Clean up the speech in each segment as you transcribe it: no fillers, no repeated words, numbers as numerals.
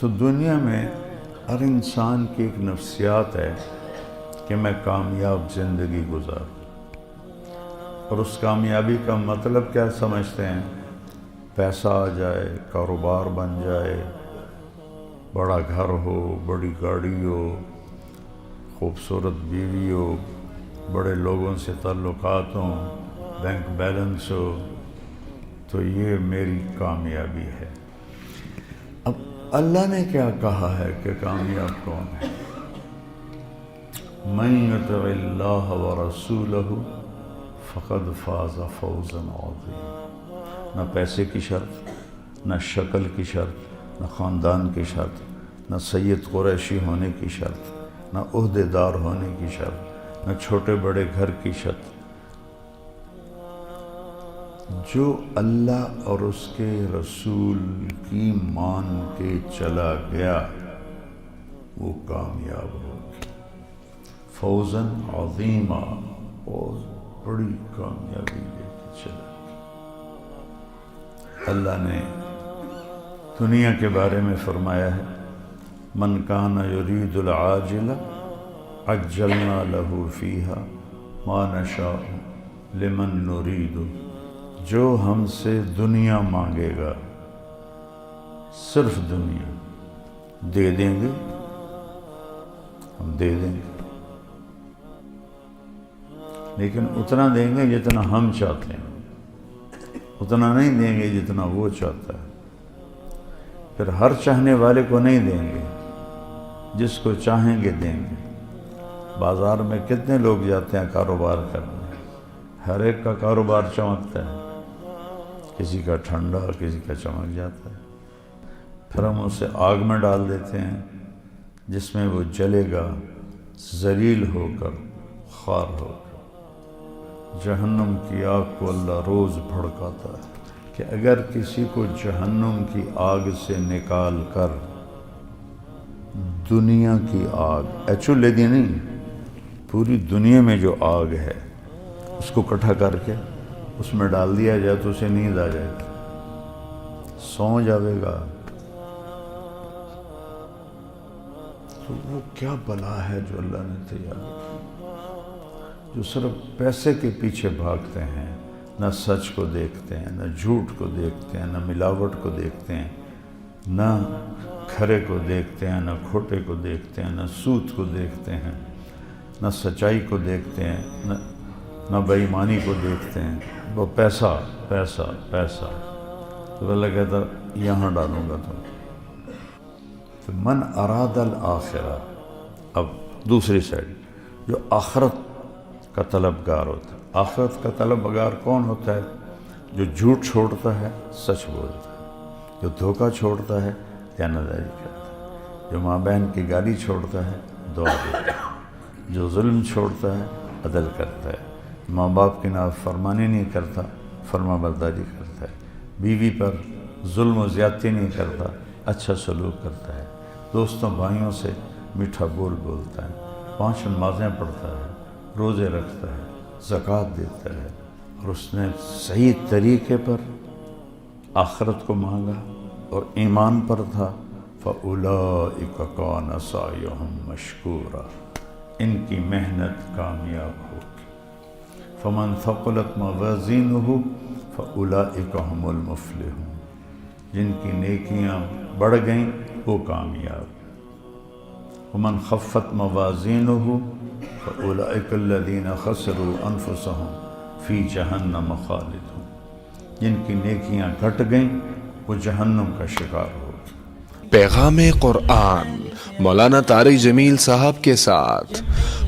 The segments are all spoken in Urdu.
تو دنیا میں ہر انسان کی ایک نفسیات ہے کہ میں کامیاب زندگی گزاروں، اور اس کامیابی کا مطلب کیا سمجھتے ہیں؟ پیسہ آ جائے، کاروبار بن جائے، بڑا گھر ہو، بڑی گاڑی ہو، خوبصورت بیوی ہو، بڑے لوگوں سے تعلقات ہوں، بینک بیلنس ہو، تو یہ میری کامیابی ہے۔ اب اللہ نے کیا کہا ہے کہ کامیاب کون ہے؟ من یطع اللہ ورسولہ فقد فاز فوزا عظیما۔ نہ پیسے کی شرط، نہ شکل کی شرط، نہ خاندان کی شرط، نہ سید قریشی ہونے کی شرط، نہ عہدے دار ہونے کی شرط، نہ چھوٹے بڑے گھر کی شرط۔ جو اللہ اور اس کے رسول کی مان کے چلا گیا وہ کامیاب ہو گیا، فوزاً عظیما، اور بڑی کامیابی لے کے چلا گیا۔ اللہ نے دنیا کے بارے میں فرمایا ہے، من کان یرید العاجلہ عجلنا لہ فیہا ما نشاء لمن نرید۔ جو ہم سے دنیا مانگے گا، صرف دنیا دے دیں گے، ہم دے دیں گے، لیکن اتنا دیں گے جتنا ہم چاہتے ہیں، اتنا نہیں دیں گے جتنا وہ چاہتا ہے۔ پھر ہر چاہنے والے کو نہیں دیں گے، جس کو چاہیں گے دیں گے۔ بازار میں کتنے لوگ جاتے ہیں کاروبار کرنے، ہر ایک کا کاروبار چمکتا ہے، کسی کا ٹھنڈا، کسی کا چمک جاتا ہے۔ پھر ہم اسے آگ میں ڈال دیتے ہیں جس میں وہ جلے گا ذلیل ہو کر، خار ہو کر۔ جہنم کی آگ کو اللہ روز بھڑکاتا ہے کہ اگر کسی کو جہنم کی آگ سے نکال کر دنیا کی آگ، ایکچولی نہیں، پوری دنیا میں جو آگ ہے اس کو اکٹھا کر کے اس میں ڈال دیا جائے تو اسے نیند آ جائے گی، سو جاوے گا۔ تو وہ کیا بلا ہے جو اللہ نے تیار کی، جو صرف پیسے کے پیچھے بھاگتے ہیں، نہ سچ کو دیکھتے ہیں، نہ جھوٹ کو دیکھتے ہیں، نہ ملاوٹ کو دیکھتے ہیں، نہ کھرے کو دیکھتے ہیں، نہ کھوٹے کو دیکھتے ہیں، نہ سود کو دیکھتے ہیں، نہ سچائی کو دیکھتے ہیں، نہ بے ایمانی کو دیکھتے ہیں۔ وہ پیسہ پیسہ پیسہ، تو اللہ کہتا یہاں ڈالوں گا تو من اراد الآخرہ۔ اب دوسری سائڈ، جو آخرت کا طلبگار ہوتا ہے۔ آخرت کا طلبگار کون ہوتا ہے؟ جو جھوٹ چھوڑتا ہے، سچ بولتا ہے، جو دھوکہ چھوڑتا ہے، دیانتداری کرتا ہے، جو ماں بہن کی گالی چھوڑتا ہے، دعا دیتا ہے، جو ظلم چھوڑتا ہے، عدل کرتا ہے، ماں باپ کی نافرمانی نہیں کرتا، فرما برداری کرتا ہے، بیوی پر ظلم و زیادتی نہیں کرتا، اچھا سلوک کرتا ہے، دوستوں بھائیوں سے میٹھا بول بولتا ہے، 5 نمازیں پڑھتا ہے، روزے رکھتا ہے، زکوٰۃ دیتا ہے، اور اس نے صحیح طریقے پر آخرت کو مانگا اور ایمان پر تھا، فَأُولَئِكَ كَانَ سَعْيُهُمْ مَشْكُورًا۔ ان کی محنت کامیاب ہوگی۔ فَمَنْ ثَقُلَتْ مَوَازِينُهُ فَأُولَئِكَ هُمُ الْمُفْلِحُونَ۔ جن کی نیکیاں بڑھ گئیں وہ کامیاب۔ وَمَنْ خَفَّتْ مَوَازِينُهُ فَأُولَئِكَ الَّذِينَ خَسِرُوا أَنفُسَهُمْ فِي جَهَنَّمَ خَالِدُونَ۔ جن کی نیکیاں گھٹ گئیں وہ جہنم کا شکار ہو۔ پیغام قرآن مولانا طارق جمیل صاحب کے ساتھ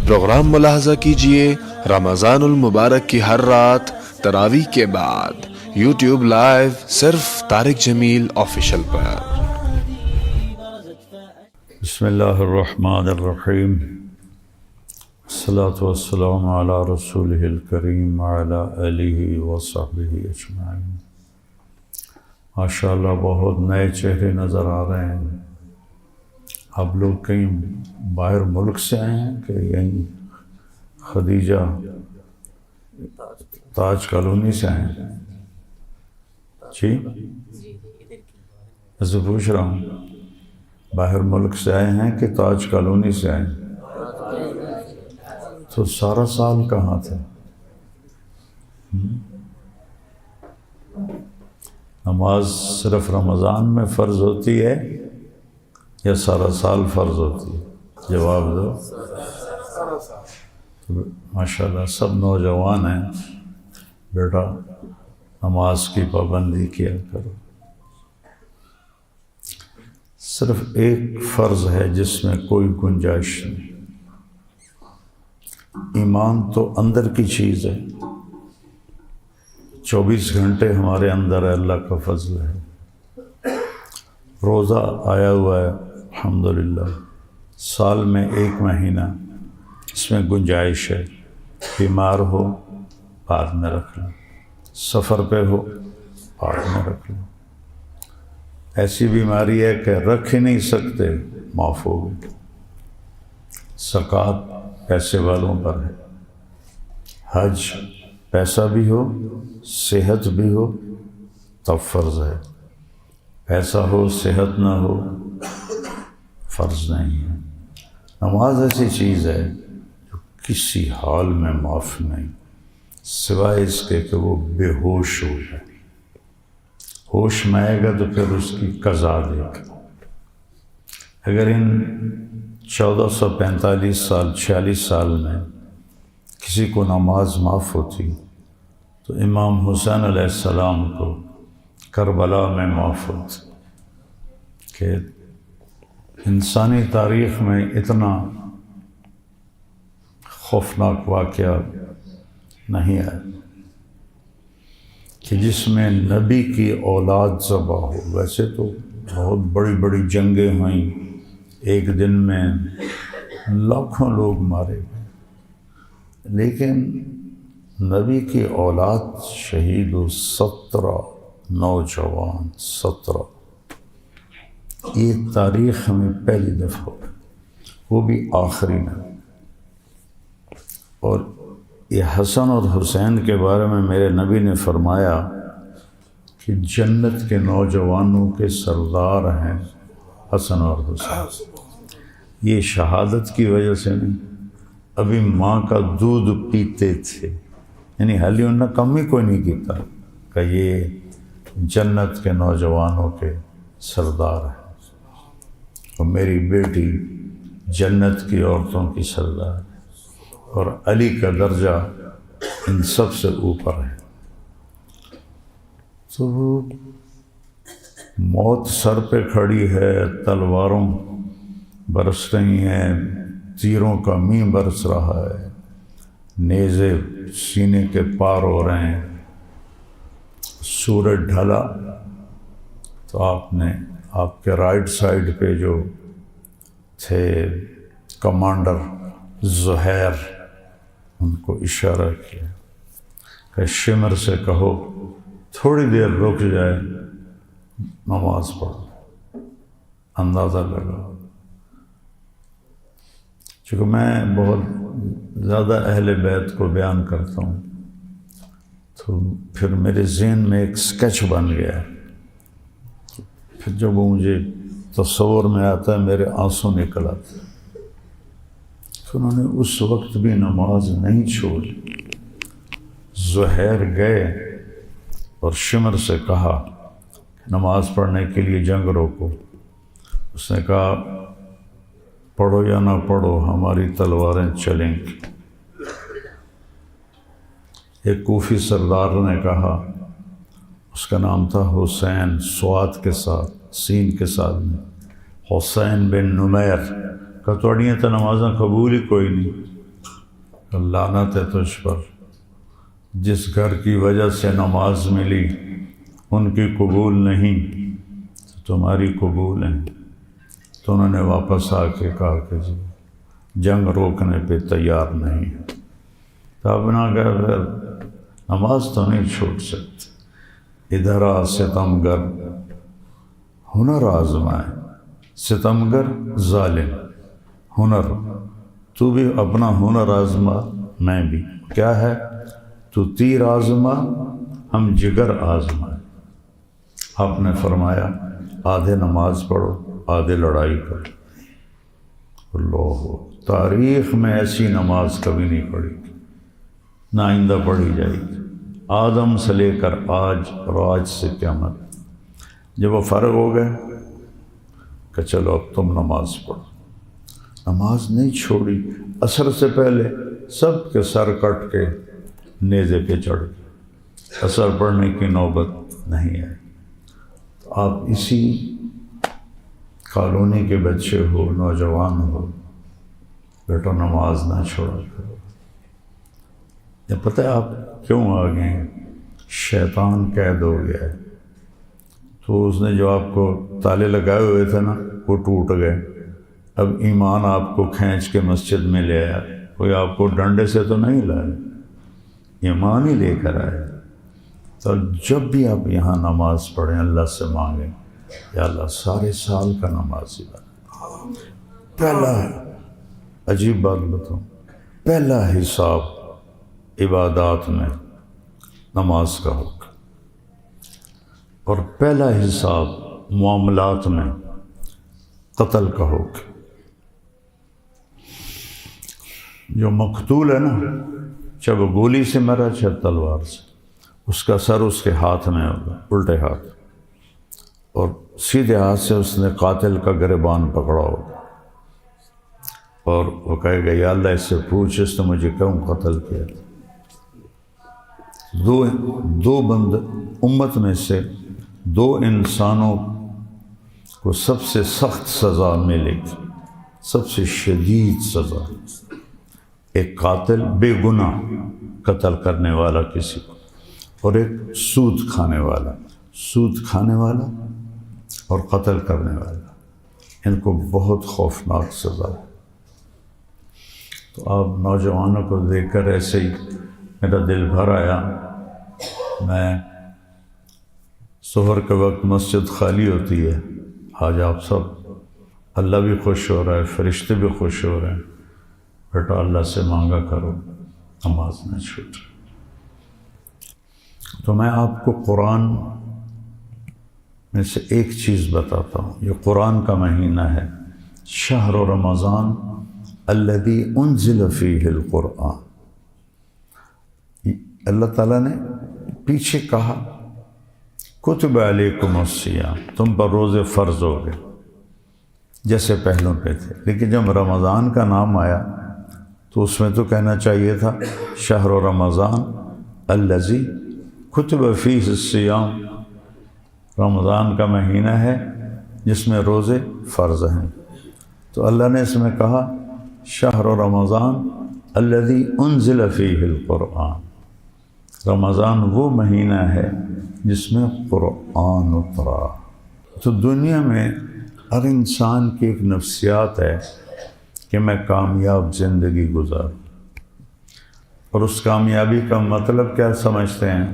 پروگرام ملاحظہ کیجئے رمضان المبارک کی ہر رات تراویح کے بعد یوٹیوب لائیو صرف طارق جمیل آفیشل پر۔ بسم اللہ الرحمن الرحیم، الصلاۃ والسلام علی رسولہ الکریم وعلی آلہ وصحبہ اجمعین۔ ماشاءاللہ بہت نئے چہرے نظر آ رہے ہیں۔ آپ لوگ کہیں باہر ملک سے آئے ہیں کہ یہیں خدیجہ تاج کالونی سے آئے ہیں؟ جی، میں سے پوچھ رہا ہوں باہر ملک سے آئے ہیں کہ تاج کالونی سے آئے ہیں؟ تو سارا سال کہاں تھے؟ نماز صرف رمضان میں فرض ہوتی ہے یا سارا سال فرض ہوتی ہے؟ جواب دو۔ ماشاءاللہ سب نوجوان ہیں، بیٹا نماز کی پابندی کیا کرو۔ صرف ایک فرض ہے جس میں کوئی گنجائش نہیں۔ ایمان تو اندر کی چیز ہے، 24 گھنٹے ہمارے اندر ہے، اللہ کا فضل ہے۔ روزہ آیا ہوا ہے الحمدللہ، سال میں 1 مہینہ، اس میں گنجائش ہے۔ بیمار ہو بعد میں رکھ لو، سفر پہ ہو بعد میں رکھ لو، ایسی بیماری ہے کہ رکھ ہی نہیں سکتے، معاف ہوگی۔ زکوٰۃ پیسے والوں پر ہے، حج پیسہ بھی ہو صحت بھی ہو تب فرض ہے، پیسہ ہو صحت نہ ہو فرض نہیں ہے۔ نماز ایسی چیز ہے جو کسی حال میں معاف نہیں، سوائے اس کے کہ وہ بے ہوش ہو جائے۔ ہوش میں آئے گا تو پھر اس کی قضا دے گا۔ اگر ان 1445 سال 46 سال میں کسی کو نماز معاف ہوتی تو امام حسین علیہ السلام کو کربلا میں معاف ہوتی۔ کہ انسانی تاریخ میں اتنا خوفناک واقعہ نہیں ہے کہ جس میں نبی کی اولاد ذبح ہو۔ ویسے تو بہت بڑی بڑی جنگیں ہوئیں، ایک دن میں لاکھوں لوگ مارے گئے، لیکن نبی کی اولاد شہید ہو 17 نوجوان، 17، یہ تاریخ میں پہلی دفعہ ہو، وہ بھی آخری میں۔ اور یہ حسن اور حسین کے بارے میں میرے نبی نے فرمایا کہ جنت کے نوجوانوں کے سردار ہیں حسن اور حسین۔ یہ شہادت کی وجہ سے نہیں، ابھی ماں کا دودھ پیتے تھے، یعنی حالی انہوں نے کم ہی کوئی نہیں کیتا کہ یہ جنت کے نوجوانوں کے سردار ہیں، اور میری بیٹی جنت کی عورتوں کی سردار ہے، اور علی کا درجہ ان سب سے اوپر ہے۔ تو وہ موت سر پہ کھڑی ہے، تلواروں برس رہی ہیں، تیروں کا مینہ برس رہا ہے، نیزے سینے کے پار ہو رہے ہیں۔ سورج ڈھلا تو آپ کے رائٹ سائڈ پہ جو تھے کمانڈر زہیر، ان کو اشارہ کیا کہ شمر سے کہو تھوڑی دیر رک جائے، نماز پڑھو۔ اندازہ لگا، چونکہ میں بہت زیادہ اہل بیت کو بیان کرتا ہوں تو پھر میرے ذہن میں ایک سکیچ بن گیا، پھر جب وہ مجھے تصور میں آتا ہے میرے آنسو نکل آتے ہیں۔ تو انہوں نے اس وقت بھی نماز نہیں چھوڑی۔ زہیر گئے اور شمر سے کہا نماز پڑھنے کے لیے جنگ روکو۔ اس نے کہا پڑھو یا نہ پڑھو ہماری تلواریں چلیں گی۔ ایک کوفی سردار نے کہا، اس کا نام تھا حسین، سواد کے ساتھ سین کے ساتھ میں، حسین بن نمیر، کہ توڑیاں تو نمازاں قبول ہی کوئی نہیں، لعنت ہے تجھ پر، جس گھر کی وجہ سے نماز ملی ان کی قبول نہیں تو تمہاری قبول ہیں۔ تو انہوں نے واپس آ کے کہا کہ جی جنگ روکنے پہ تیار نہیں ہے۔ تو اب نہ کہ پھر نماز تو نہیں چھوڑ سکتے۔ ادھر آ ستمگر ہنر آزمائے، ستمگر ظالم، ہنر، تو بھی اپنا ہنر آزما، میں بھی، کیا ہے تو تیر آزما ہم جگر آزمائے۔ آپ نے فرمایا آدھے نماز پڑھو آدھے لڑائی کرو۔ اللہ، تاریخ میں ایسی نماز کبھی نہیں پڑھی، نہ آئندہ پڑھی جائے گی، آدم سے لے کر آج اور آج سے قیامت۔ جب وہ فارغ ہو گئے کہ چلو اب تم نماز پڑھو، نماز نہیں چھوڑی۔ عصر سے پہلے سب کے سر کٹ کے نیزے پہ چڑھ گئے، عصر پڑھنے کی نوبت نہیں آئی۔ تو آپ اسی کالونی کے بچے ہو، نوجوان ہو، بیٹا نماز نہ چھوڑا کرو۔ یہ پتہ ہے آپ کیوں آ گئے ہیں؟ شیطان قید ہو گیا ہے، تو اس نے جو آپ کو تالے لگائے ہوئے تھے نا وہ ٹوٹ گئے۔ اب ایمان آپ کو کھینچ کے مسجد میں لے آیا، کوئی آپ کو ڈنڈے سے تو نہیں لایا، ایمان ہی لے کر آیا۔ تو جب بھی آپ یہاں نماز پڑھیں اللہ سے مانگیں، یا اللہ سارے سال کا نمازی بنا۔ پہلا عجیب بات بتاؤں، پہلا حساب عبادات میں نماز کا حکم، اور پہلا حساب معاملات میں قتل کا حکم۔ جو مقتول ہے نا، چاہے وہ گولی سے مرا چاہے تلوار سے، اس کا سر اس کے ہاتھ میں ہوگا، الٹے ہاتھ، اور سیدھے ہاتھ سے اس نے قاتل کا گریبان پکڑا ہوگا، اور وہ کہے گا یا اللہ اس سے پوچھ اس نے مجھے کیوں قتل کیا۔ دو بندے امت میں سے دو انسانوں کو سب سے سخت سزا ملے گی، سب سے شدید سزا۔ ایک قاتل بے گناہ قتل کرنے والا کسی کو، اور ایک سود کھانے والا، سود کھانے والا اور قتل کرنے والا، ان کو بہت خوفناک سزا ہے۔ تو آپ نوجوانوں کو دیکھ کر ایسے ہی میرا دل بھر آیا۔ میں ظہر کے وقت مسجد خالی ہوتی ہے، آج آپ سب، اللہ بھی خوش ہو رہا ہے، فرشتے بھی خوش ہو رہے ہیں، بیٹا اللہ سے مانگا کرو، نماز نہ چھوٹ۔ تو میں آپ کو قرآن میں سے ایک چیز بتاتا ہوں۔ یہ قرآن کا مہینہ ہے، شہر رمضان الذی انزل فیہ القرآن۔ اللہ تعالیٰ نے پیچھے کہا کتب علیکم الصیام، تم پر روزے فرض ہو گئے جیسے پہلوں پہ تھے، لیکن جب رمضان کا نام آیا تو اس میں تو کہنا چاہیے تھا شہر رمضان الذی کتب فیہ الصیام، رمضان کا مہینہ ہے جس میں روزے فرض ہیں۔ تو اللہ نے اس میں کہا شہر رمضان الذی انزل فیہ القرآن، رمضان وہ مہینہ ہے جس میں قرآن اترا۔ تو دنیا میں ہر انسان کی ایک نفسیات ہے کہ میں کامیاب زندگی گزاروں، اور اس کامیابی کا مطلب کیا سمجھتے ہیں؟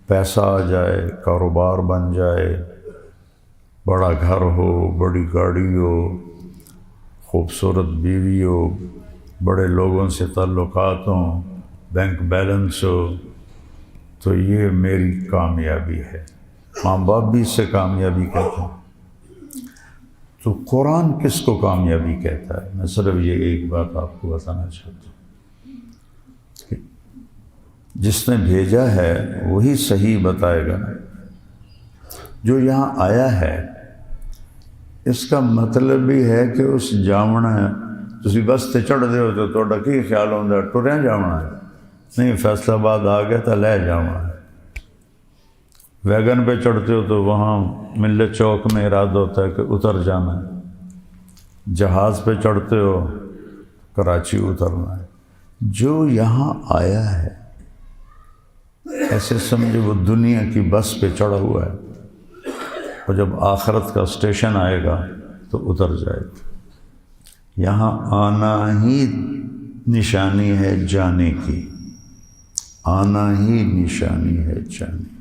پیسہ آ جائے، کاروبار بن جائے، بڑا گھر ہو، بڑی گاڑی ہو، خوبصورت بیوی ہو، بڑے لوگوں سے تعلقات ہوں، بینک بیلنس ہو، تو یہ میری کامیابی ہے۔ ماں باپ بھی اس سے کامیابی کہتے ہیں۔ تو قرآن کس کو کامیابی کہتا ہے؟ میں صرف یہ ایک بات آپ کو بتانا چاہتا ہوں کہ جس نے بھیجا ہے وہی صحیح بتائے گا۔ جو یہاں آیا ہے اس کا مطلب بھی ہے کہ اس جامنا ہے، تسی بس تے چڑھ دے ہو تو توڑا کی خیال ہوندہ ٹریا جامنا ہے؟ نہیں، فیصل آباد آ گیا تو لے جاؤں۔ ویگن پہ چڑھتے ہو تو وہاں ملت چوک میں ارادہ ہوتا ہے کہ اتر جانا ہے۔ جہاز پہ چڑھتے ہو کراچی اترنا ہے۔ جو یہاں آیا ہے ایسے سمجھے وہ دنیا کی بس پہ چڑھا ہوا ہے، اور جب آخرت کا اسٹیشن آئے گا تو اتر جائے گا۔ یہاں آنا ہی نشانی ہے جانے کی، آنا ہی نشانی ہے جانے کی۔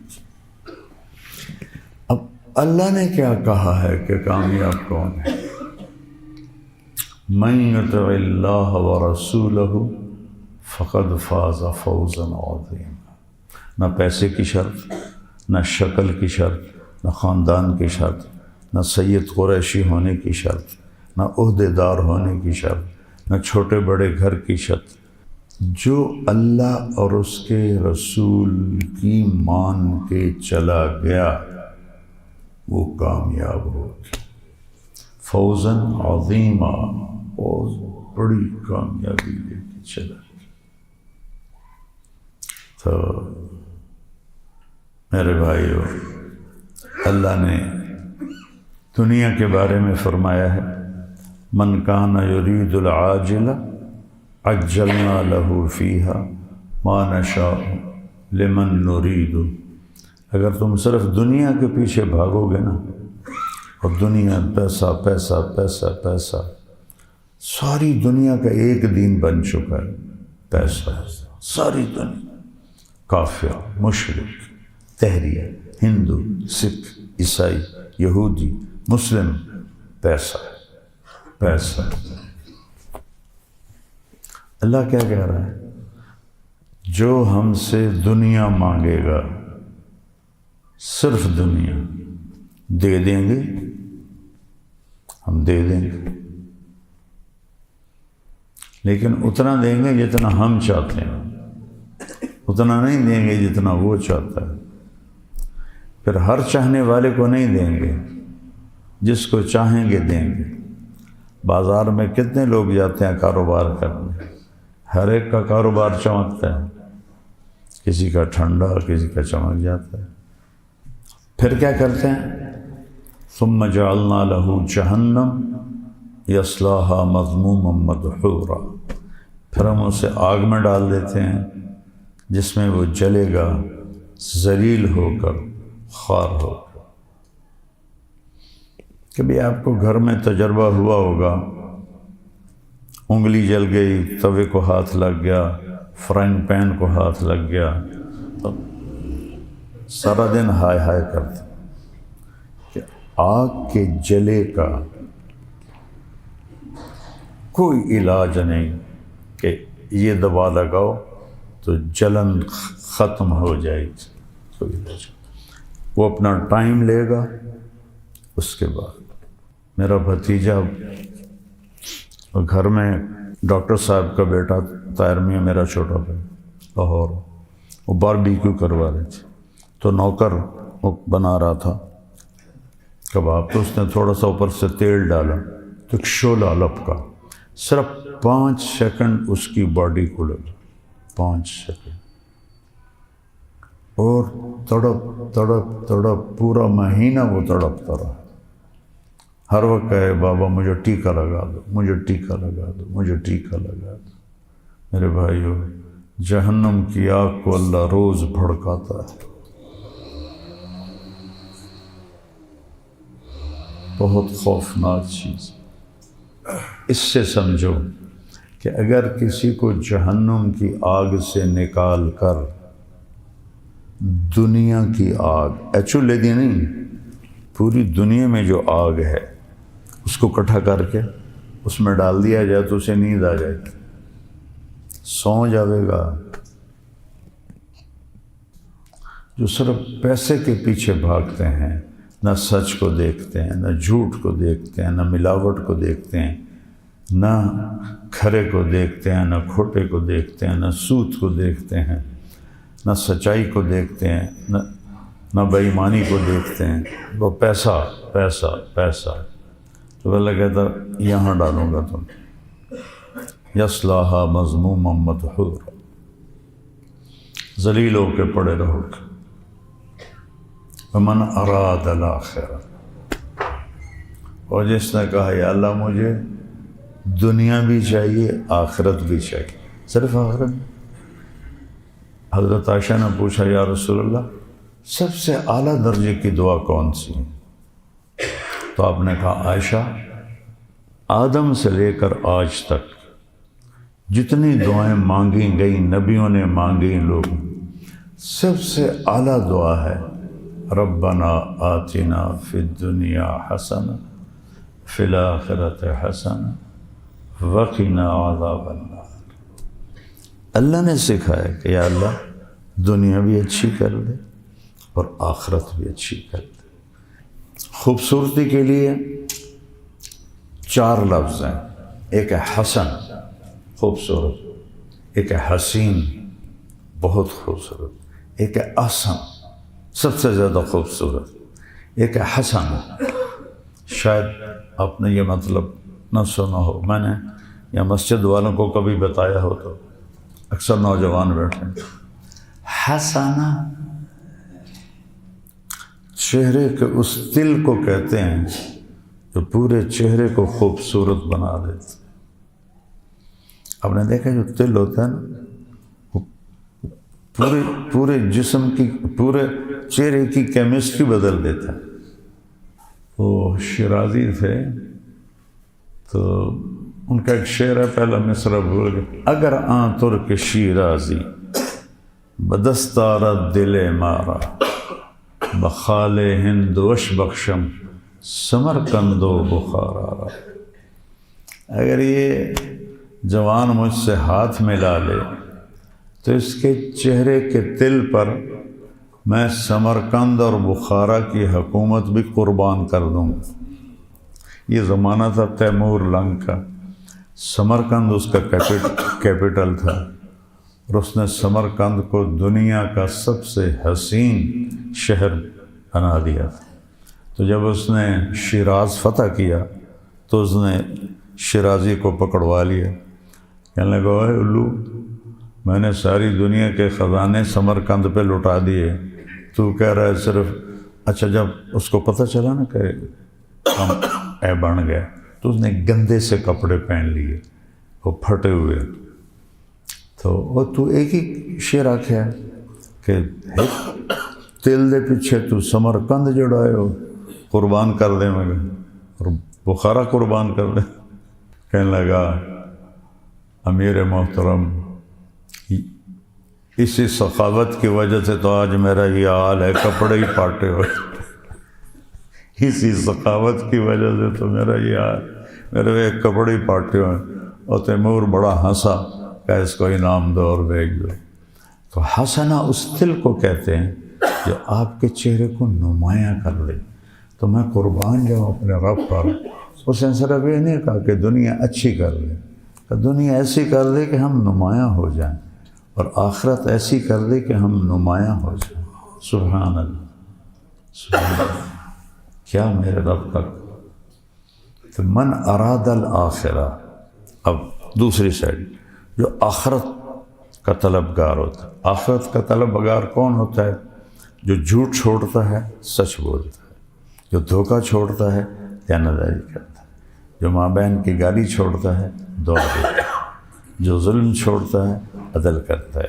اب اللہ نے کیا کہا ہے کہ کامیاب کون ہے؟ من یطع اللہ ورسولہ فقد فاز فوزا عظیما۔ نہ پیسے کی شرط، نہ شکل کی شرط، نہ خاندان کی شرط، نہ سید قریشی ہونے کی شرط، نہ عہدے دار ہونے کی شرط، نہ چھوٹے بڑے گھر کی شرط۔ جو اللہ اور اس کے رسول کی مان کے چلا گیا وہ کامیاب ہو گیا، فوزاً عظیما، بہت بڑی کامیابی لے کے چلا گیا۔ تو میرے بھائیو، اللہ نے دنیا کے بارے میں فرمایا ہے، من کان یرید العاجل عجلنا له فیہا ما نشاء لمن نرید۔ اگر تم صرف دنیا کے پیچھے بھاگو گے نا، اور دنیا پیسہ پیسہ پیسہ پیسہ، ساری دنیا کا ایک دین بن چکا ہے پیسہ، ساری دنیا، کافر، مشرک، تہریہ، ہندو، سکھ، عیسائی، یہودی، مسلم، پیسہ پیسہ۔ اللہ کیا کہہ رہا ہے؟ جو ہم سے دنیا مانگے گا، صرف دنیا، دے دیں گے، ہم دے دیں گے، لیکن اتنا دیں گے جتنا ہم چاہتے ہیں، اتنا نہیں دیں گے جتنا وہ چاہتا ہے۔ پھر ہر چاہنے والے کو نہیں دیں گے، جس کو چاہیں گے دیں گے۔ بازار میں کتنے لوگ جاتے ہیں کاروبار کرنے، ہر ایک کا کاروبار چمکتا ہے، کسی کا ٹھنڈا، کسی کا چمک جاتا ہے۔ پھر کیا کرتے ہیں؟ ثم جعلنا له جہنم یصلاها مذموما مدحورا، پھر ہم اسے آگ میں ڈال دیتے ہیں جس میں وہ جلے گا ذلیل ہو کر، خوار ہو کر۔ کبھی آپ کو گھر میں تجربہ ہوا ہوگا، انگلی جل گئی، توے کو ہاتھ لگ گیا، فرائنگ پین کو ہاتھ لگ گیا، تو سارا دن ہائے ہائے کرتے کہ آگ کے جلے کا کوئی علاج نہیں کہ یہ دوا لگاؤ تو جلن ختم ہو جائے گی، کوئی علاج۔ وہ اپنا ٹائم لے گا۔ اس کے بعد میرا بھتیجا گھر میں، ڈاکٹر صاحب کا بیٹا طاہر میاں میرا چھوٹا بھائی، لاہور، وہ باربیکیو کروا رہے تھے، تو نوکر وہ بنا رہا تھا کباب، تو اس نے تھوڑا سا اوپر سے تیل ڈالا تو ایک شعلہ لپکا، صرف 5 سیکنڈ اس کی باڈی کو لگا، 5 سیکنڈ، اور تڑپ تڑپ تڑپ پورا مہینہ وہ تڑپتا رہا۔ ہر وقت کہے بابا مجھے ٹیکا لگا دو، مجھے ٹیکا لگا دو، مجھے ٹیکا لگا دو۔ میرے بھائیو، جہنم کی آگ کو اللہ روز بھڑکاتا ہے، بہت خوفناک چیز۔ اس سے سمجھو کہ اگر کسی کو جہنم کی آگ سے نکال کر دنیا کی آگ، ایکچولی نہیں، پوری دنیا میں جو آگ ہے اس کو اکٹھا کر کے اس میں ڈال دیا جائے تو اسے نیند آ جائے گی، سو جاوے گا۔ جو صرف پیسے کے پیچھے بھاگتے ہیں، نہ سچ کو دیکھتے ہیں، نہ جھوٹ کو دیکھتے ہیں، نہ ملاوٹ کو دیکھتے ہیں، نہ کھرے کو دیکھتے ہیں، نہ کھوٹے کو دیکھتے ہیں، نہ سود کو دیکھتے ہیں، نہ سچائی کو دیکھتے ہیں، نہ بے ایمانی کو دیکھتے ہیں، وہ پیسہ پیسہ پیسہ۔ تو اللہ کہتا یہاں ڈالوں گا تم، یصلاها مذموما مدحورا، ذلیل ہو کے پڑے رہو گے۔ ومن اراد الاخرہ، اور جس نے کہا یا اللہ مجھے دنیا بھی چاہیے، آخرت بھی چاہیے، صرف آخرت۔ حضرت عائشہ نے پوچھا یا رسول اللہ سب سے اعلیٰ درجے کی دعا کون سی ہے؟ تو آپ نے کہا عائشہ، آدم سے لے کر آج تک جتنی دعائیں مانگی گئی، نبیوں نے مانگی، لوگ، سب سے اعلیٰ دعا ہے ربنا آتنا فی الدنیا حسنہ فی الآخرۃ حسنہ وقنا عذاب النار۔ اللہ نے سکھایا کہ یا اللہ دنیا بھی اچھی کر دے اور آخرت بھی اچھی کر دے۔ خوبصورتی کے لیے 4 لفظ ہیں، ایک ہے حسن خوبصورت، ایک ہے حسین بہت خوبصورت، ایک ہے احسن سب سے زیادہ خوبصورت، ایک ہے حسن۔ شاید آپ نے یہ مطلب نہ سنا ہو، میں نے یا مسجد والوں کو کبھی بتایا ہو تو اکثر نوجوان بیٹھے۔ حسنہ چہرے کے اس تل کو کہتے ہیں جو پورے چہرے کو خوبصورت بنا دیتے۔ آپ نے دیکھا جو تل ہوتا ہے نا، پورے جسم کی، پورے چہرے کی کیمسٹری بدل دیتا ہے۔ وہ شیرازی تھے تو ان کا ایک شعر ہے، پہلا مصرع بھول گئے۔ اگر آن ترک شیرازی بدستارت دل مارا، بخال ہند وش بخشم سمرقند و بخارا۔ اگر یہ جوان مجھ سے ہاتھ ملا لے تو اس کے چہرے کے تل پر میں سمرقند اور بخارا کی حکومت بھی قربان کر دوں۔ یہ زمانہ تھا تیمور لنگ کا، سمرقند اس کا کیپٹل تھا، اور اس نے سمرقند کو دنیا کا سب سے حسین شہر بنا دیا تھا۔ تو جب اس نے شیراز فتح کیا تو اس نے شیرازی کو پکڑوا لیا، کہنے لگا اے الو، میں نے ساری دنیا کے خزانے سمرقند پہ لٹا دیے، تو کہہ رہا ہے صرف۔ اچھا جب اس کو پتہ چلا نا کہ ہم بن گئے تو اس نے گندے سے کپڑے پہن لیے، وہ پھٹے ہوئے۔ تو ایک ہی شعر آکھیا کہ تل دے پیچھے تو سمرقند جڑائے ہو قربان کر دیں مگر، اور بخارا قربان کر دیں۔ کہنے لگا امیر محترم، اسی سخاوت کی وجہ سے تو آج میرا یہ حال ہے، کپڑے ہی پاٹے ہوئے۔ اسی سخاوت کی وجہ سے تو میرا یہ حال، میرے ایک کپڑے ہی پاٹے ہوئے۔ اور تیمور بڑا ہنسا کہ اس کو انعام دو اور بھیج دو۔ تو حسنہ اس دل کو کہتے ہیں جو آپ کے چہرے کو نمایاں کر لے۔ تو میں قربان جاؤں اپنے رب پر۔ اس نے صرف یہ نہیں کہا کہ دنیا اچھی کر لے، کہ دنیا ایسی کر دے کہ ہم نمایاں ہو جائیں، اور آخرت ایسی کر دے کہ ہم نمایاں ہو جائیں۔ سبحان اللہ، سبحان اللہ، کیا میرے رب کا۔ تو من اراد الآخرہ، اب دوسری سائڈ، جو آخرت کا طلبگار ہوتا ہے۔ آخرت کا طلبگار کون ہوتا ہے؟ جو جھوٹ چھوڑتا ہے سچ بولتا ہے، جو دھوکہ چھوڑتا ہے دیانتداری کرتا ہے، جو ماں بہن کی گالی چھوڑتا ہے دعا دیتا ہے، جو ظلم چھوڑتا ہے عدل کرتا ہے،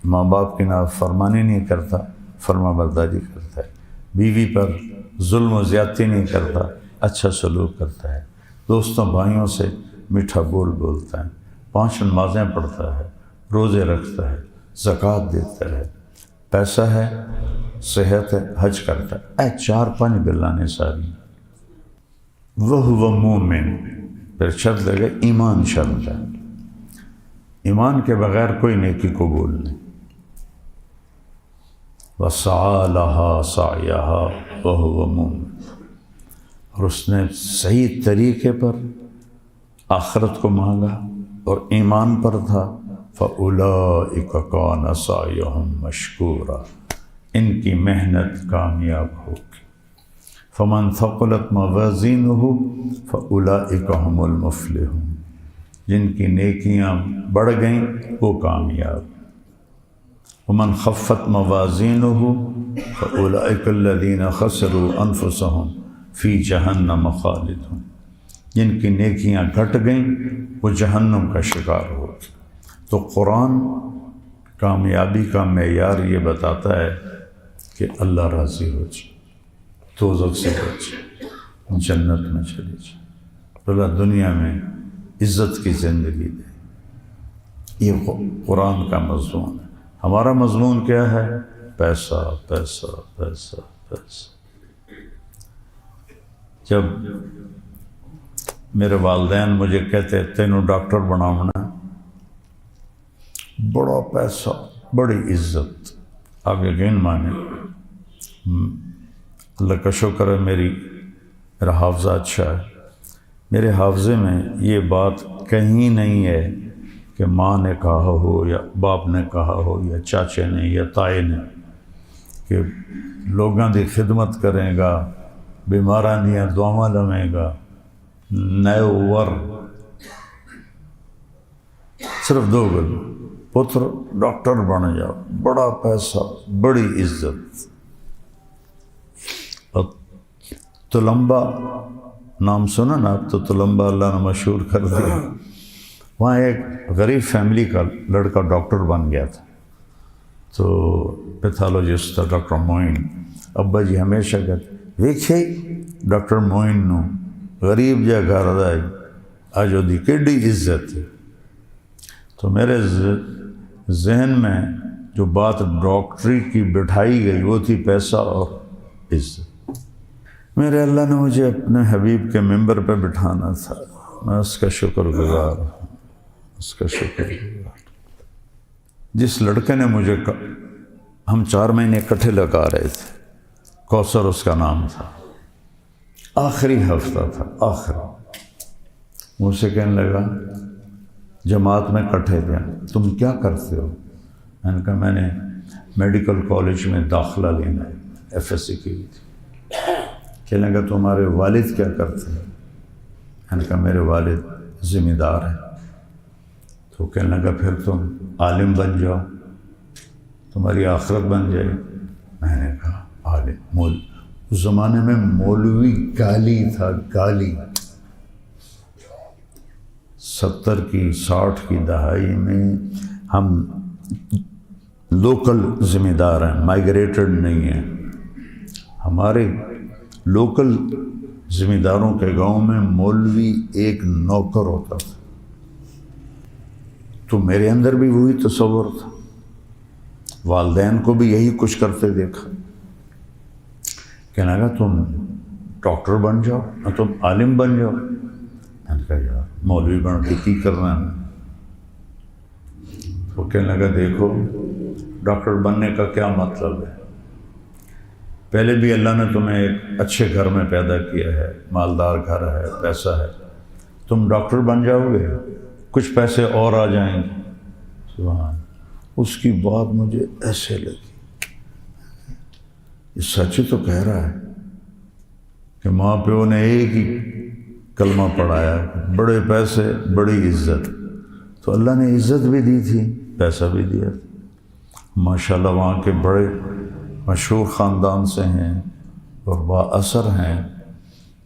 ماں باپ کی نافرمانی نہیں کرتا فرما برداری کرتا ہے، بیوی پر ظلم و زیادتی نہیں کرتا اچھا سلوک کرتا ہے، دوستوں بھائیوں سے میٹھا بول بولتا ہے، 5 نمازیں پڑھتا ہے، روزے رکھتا ہے، زکوٰۃ دیتا ہے، پیسہ ہے، صحت ہے، حج کرتا ہے۔ 4-5 گلانے ساری۔ وہ مومن، پھر شرط لگے ایمان شرط ہے، ایمان کے بغیر کوئی نیکی قبول نہیں۔ وَسَعَى لَهَا سَعْيَهَا وَهُوَ مُؤْمِنٌ، اور اس نے صحیح طریقے پر آخرت کو مانگا اور ایمان پر تھا۔ فَأُولَئِكَ كَانَ سَعْيُهُمْ مَشْكُورًا، ان کی محنت کامیاب ہوگی۔ فَمَنْ ثَقُلَتْ مَوَازِينُهُ فَأُولَئِكَ هُمُ الْمُفْلِحُونَ، جن کی نیکیاں بڑھ گئیں وہ کامیاب۔ وَمَنْ خَفَّتْ مَوَازِينُهُ فَأُولَئِكَ الَّذِينَ خَسِرُوا أَنفُسَهُمْ فِي جَهَنَّمَ خَالِدُونَ، جن کی نیکیاں گھٹ گئیں وہ جہنم کا شکار ہو۔ تو قرآن کامیابی کا معیار یہ بتاتا ہے کہ اللہ راضی ہو جائے، دوزخ سے بچے، جنت میں چلے جائے، اللہ دنیا میں عزت کی زندگی دے۔ یہ قرآن کا مضمون ہے۔ ہمارا مضمون کیا ہے؟ پیسہ پیسہ پیسہ پیسہ۔ جب میرے والدین مجھے کہتے تینوں ڈاکٹر بناؤنا، بڑا پیسہ بڑی عزت، آپ یقین مانیں اللہ کا شکر ہے میری میرا حافظہ اچھا ہے، میرے حافظے میں یہ بات کہیں نہیں ہے کہ ماں نے کہا ہو یا باپ نے کہا ہو یا چاچے نے یا تائی نے کہ لوگاں دی خدمت کرے گا، بیماراں دیاں دعاواں لویں گا، نیور، صرف دو گل، پتر ڈاکٹر بن جاؤ، بڑا پیسہ، بڑی عزت۔ اور تلمبا نام سنا نا آپ تو، تلمبا اللہ نے مشہور کر دیا۔ وہاں ایک غریب فیملی کا لڑکا ڈاکٹر بن گیا تھا، تو پیتھالوجسٹ تھا ڈاکٹر معین۔ ابا جی ہمیشہ کہتے ویکھے ڈاکٹر معین نو غریب جا گھر دا اج دی کیڈی عزت ہے۔ تو میرے ذہن میں جو بات ڈاکٹری کی بٹھائی گئی وہ تھی پیسہ اور عزت۔ میرے اللہ نے مجھے اپنے حبیب کے ممبر پہ بٹھانا تھا، میں اس کا شکر گزار ہوں، اس کا شکر گزار۔ جس لڑکے نے مجھے ہم 4 مہینے اکٹھے لگا رہے تھے، کوثر اس کا نام تھا، آخری ہفتہ تھا، مجھ سے کہنے لگا جماعت میں کٹھے تھے، تم کیا کرتے ہو؟ میں نے کہا میں نے میڈیکل کالج میں داخلہ لینا ہے، FSC کی تھی۔ کہنے لگا تمہارے والد کیا کرتے ہیں؟ میں نے کہا میرے والد ذمہ دار ہیں۔ تو کہنے لگا پھر تم عالم بن جاؤ، تمہاری آخرت بن جائے۔ میں نے کہا عالم، اس زمانے میں مولوی گالی تھا، گالی۔ 70 کی 60 کی دہائی میں ہم لوکل ذمہ دار ہیں، مائیگریٹڈ نہیں ہیں۔ ہمارے لوکل ذمہ داروں کے گاؤں میں مولوی ایک نوکر ہوتا تھا، تو میرے اندر بھی وہی تصور تھا، والدین کو بھی یہی کچھ کرتے دیکھا۔ کہنے لگا تم ڈاکٹر بن جاؤ، نہ تم عالم بن جاؤ۔ میں نے کہا یار مولوی بن کے کی کرنا ہے؟ تو کہنے لگا دیکھو ڈاکٹر بننے کا کیا مطلب ہے، پہلے بھی اللہ نے تمہیں ایک اچھے گھر میں پیدا کیا ہے، مالدار گھر ہے، پیسہ ہے، تم ڈاکٹر بن جاؤ گے، کچھ پیسے اور آ جائیں گے۔ سبحان، اس کی بات مجھے ایسے لگی، یہ سچ تو کہہ رہا ہے کہ ماں پیو نے ایک ہی کلمہ پڑھایا، بڑے پیسے بڑی عزت، تو اللہ نے عزت بھی دی تھی، پیسہ بھی دیا تھا۔ ماشاءاللہ وہاں کے بڑے مشہور خاندان سے ہیں اور با اثر ہیں۔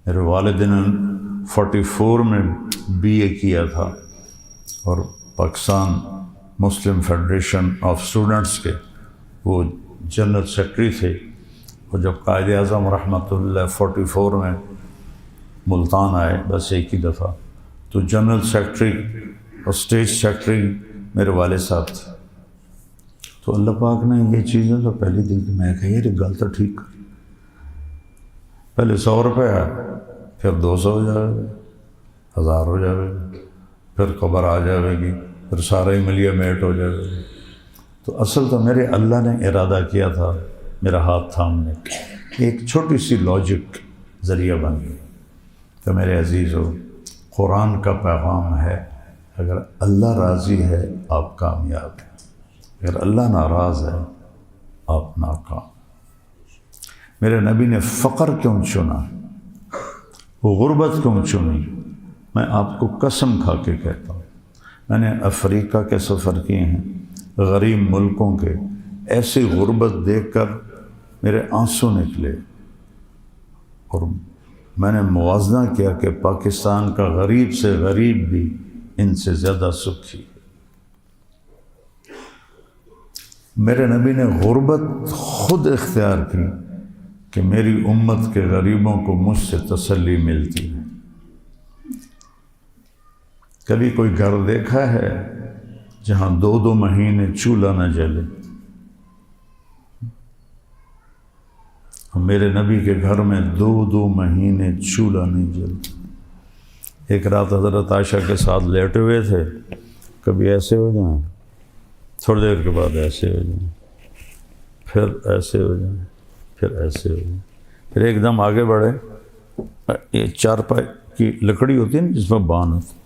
میرے والد نے 44 میں BA کیا تھا اور پاکستان مسلم فیڈریشن آف اسٹوڈنٹس کے وہ جنرل سیکرٹری تھے، اور جب قائد اعظم رحمۃ اللہ 44 میں ملتان آئے بس ایک ہی دفعہ، تو جنرل سیکرٹری اور اسٹیٹ سیکرٹری میرے والد صاحب تھے۔ تو اللہ پاک نے یہ چیزیں تو پہلے دیکھی، میں کہا یہ گل تو ٹھیک، پہلے 100 روپے آئے، پھر 200 ہو جائے گا، 1000 ہو جائے گا، پھر خبر آ جائے گی، پھر سارا ہی ملیے میٹ ہو جائے گا۔ تو اصل تو میرے اللہ نے ارادہ کیا تھا میرا ہاتھ تھامنے کا، ایک چھوٹی سی لاجک ذریعہ بن گئی۔ تو میرے عزیزو، قرآن کا پیغام ہے اگر اللہ راضی ہے آپ کامیاب ہیں، اگر اللہ ناراض ہے آپ ناکام۔ میرے نبی نے فقر کیوں چنا، وہ غربت کیوں چنی؟ میں آپ کو قسم کھا کے کہتا ہوں، میں نے افریقہ کے سفر کیے ہیں، غریب ملکوں کے، ایسی غربت دیکھ کر میرے آنسو نکلے، اور میں نے موازنہ کیا کہ پاکستان کا غریب سے غریب بھی ان سے زیادہ سکھی ہے۔ میرے نبی نے غربت خود اختیار کی کہ میری امت کے غریبوں کو مجھ سے تسلی ملتی ہے۔ کبھی کوئی گھر دیکھا ہے جہاں 2 مہینے چولہا نہ جلے؟ میرے نبی کے گھر میں 2 مہینے چولہا نہیں جلتا۔ ایک رات حضرت عائشہ کے ساتھ لیٹے ہوئے تھے، کبھی ایسے ہو جائیں، تھوڑی دیر کے بعد ایسے ہو جائیں، پھر ایسے ہو جائیں، پھر ایسے ہو جائیں، پھر ایک دم آگے بڑھے، یہ چارپائی کی لکڑی ہوتی ہے نا جس میں بان ہوتی ہے،